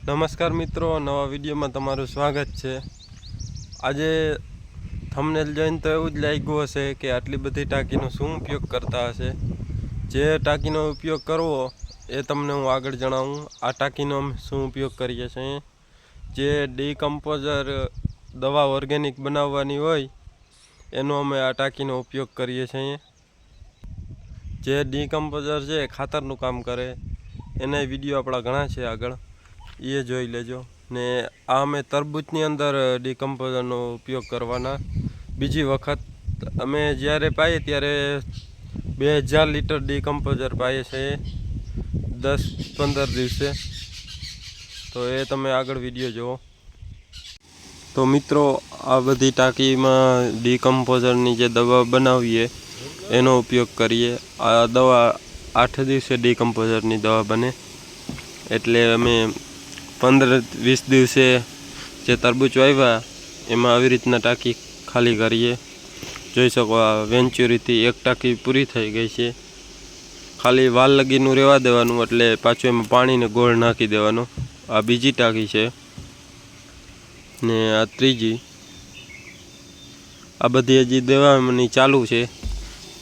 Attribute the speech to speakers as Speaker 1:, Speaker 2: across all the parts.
Speaker 1: નમસ્કાર મિત્રો, નવા વિડીયોમાં તમારું સ્વાગત છે। આજે થંબનેલ જોઈને તો એવું જ લાગ્યું હશે કે આટલી બધી ટાંકીનો શું ઉપયોગ કરતા હશે। જે ટાંકીનો ઉપયોગ કરવો એ તમને હું આગળ જણાવું। આ ટાંકીનો અમે શું ઉપયોગ કરીએ છીએ, જે ડીકમ્પોઝર દવા ઓર્ગેનિક બનાવવાની હોય એનો અમે આ ટાંકીનો ઉપયોગ કરીએ છીએ। જે ડીકમ્પોઝર છે ખાતરનું કામ કરે, એના વિડીયો આપણા ઘણા છે આગળ, એ જોઈ લેજો ને। આ અમે તરબૂચની અંદર ડીકમ્પોઝરનો ઉપયોગ કરવાના। બીજી વખત અમે જ્યારે પાઈએ ત્યારે 2000 લીટર ડીકમ્પોઝર પાઈએ છીએ 10-15 દિવસે। તો એ તમે આગળ વિડીયો જુઓ। તો મિત્રો, આ બધી ટાંકીમાં ડીકમ્પોઝરની જે દવા બનાવીએ એનો ઉપયોગ કરીએ। આ દવા 8 દિવસે ડીકમ્પોઝરની દવા બને, એટલે અમે 15-20 દિવસે જે તરબૂચ વાવ્યા એમાં આવી રીતના ટાંકી ખાલી કરીએ। જોઈ શકો, આ વેન્ચુરીથી એક ટાંકી પૂરી થઈ ગઈ છે। ખાલી વાલ લગીનું રહેવા દેવાનું, એટલે પાછું એમાં પાણીને ગોળ નાખી દેવાનો। આ બીજી ટાંકી છે ને આ ત્રીજી। આ બધી હજી દેવાની ચાલુ છે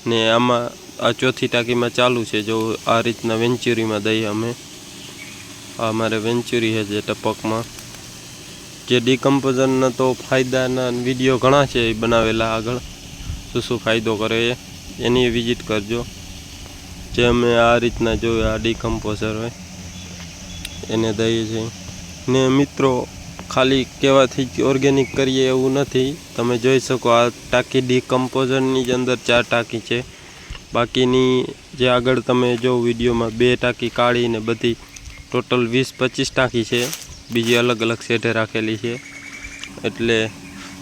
Speaker 1: ને આમાં આ ચોથી ટાંકીમાં ચાલુ છે। જો આ રીતના વેન્ચુરીમાં દઈએ અમે। આ અમારે વેન્ચુરી છે જે ટપકમાં। જે ડીકમ્પોઝરના તો ફાયદાના વિડીયો ઘણા છે એ બનાવેલા આગળ, શું ફાયદો કરે એની વિઝિટ કરજો। જે અમે આ રીતના જોયું, આ ડીકમ્પોઝર હોય એને દઈએ છીએ ને મિત્રો, ખાલી કહેવાથી જ ઓર્ગેનિક કરીએ એવું નથી। તમે જોઈ શકો, આ ટાંકી ડીકમ્પોઝરની જ અંદર 4 ટાંકી છે। બાકીની જે આગળ તમે જો વિડીયોમાં 2 ટાંકી કાઢીને બધી ટોટલ 20-25 ટાંકી છે, બીજી અલગ અલગ શેઢે રાખેલી છે। એટલે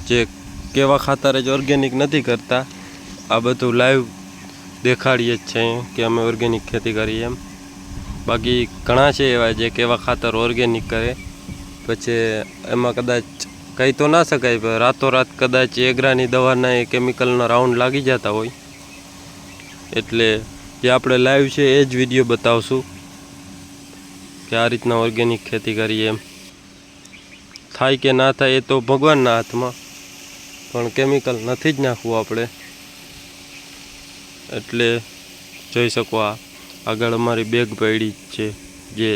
Speaker 1: જે કેવા ખાતર જ ઓર્ગેનિક નથી કરતા, આ બધું લાઈવ દેખાડીએ જ છે કે અમે ઓર્ગેનિક ખેતી કરીએ એમ। બાકી ઘણા છે એવા જે કેવા ખાતર ઓર્ગેનિક કરે, પછી એમાં કદાચ કહી તો ના શકાય, પણ રાતોરાત કદાચ એગ્રાની દવાના એ કેમિકલના રાઉન્ડ લાગી જતા હોય। એટલે જે આપણે લાઈવ છે એ જ વિડીયો બતાવશું કે આ રીતના ઓર્ગેનિક ખેતી કરીએ એમ। થાય કે ના થાય એ તો ભગવાનના હાથમાં, પણ કેમિકલ નથી જ નાખવું આપણે। એટલે જોઈ શકો, આ આગળ અમારી બેગ પડી છે જે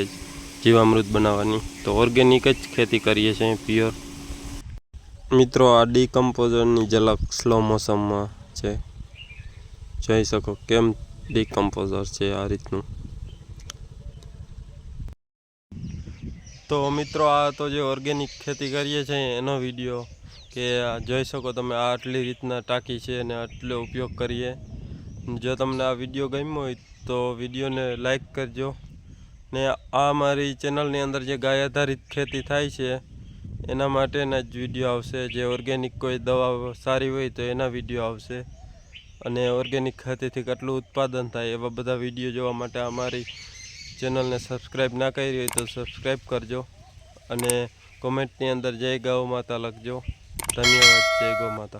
Speaker 1: જીવામૃત બનાવવાની। તો ઓર્ગેનિક જ ખેતી કરીએ છીએ પ્યોર। મિત્રો, આ ડીકમ્પોઝરની ઝલક સ્લો મોશનમાં છે, જોઈ શકો કેમ ડીકમ્પોઝર છે આ રીતનું। તો મિત્રો, આ તો જે ઓર્ગેનિક ખેતી કરીએ છીએ એનો વિડીયો કે જોઈ શકો તમે, આ આટલી રીતના ટાંકી છે અને આટલો ઉપયોગ કરીએ। જો તમને આ વિડીયો ગમ્યો હોય તો વિડીયોને લાઈક કરજો ને આ મારી ચેનલની અંદર જે ગાય આધારિત ખેતી થાય છે એના માટેના જ વિડીયો આવશે। જે ઓર્ગેનિક કોઈ દવા સારી હોય તો એના વિડીયો આવશે, અને ઓર્ગેનિક ખેતીથી કેટલું ઉત્પાદન થાય એવા બધા વિડીયો જોવા માટે અમારી ચેનલને સબસ્ક્રાઈબ ના કરી હોય તો સબસ્ક્રાઈબ કરજો, અને કોમેન્ટની અંદર જય ગૌ માતા લખજો। ધન્યવાદ। જય ગૌ માતા।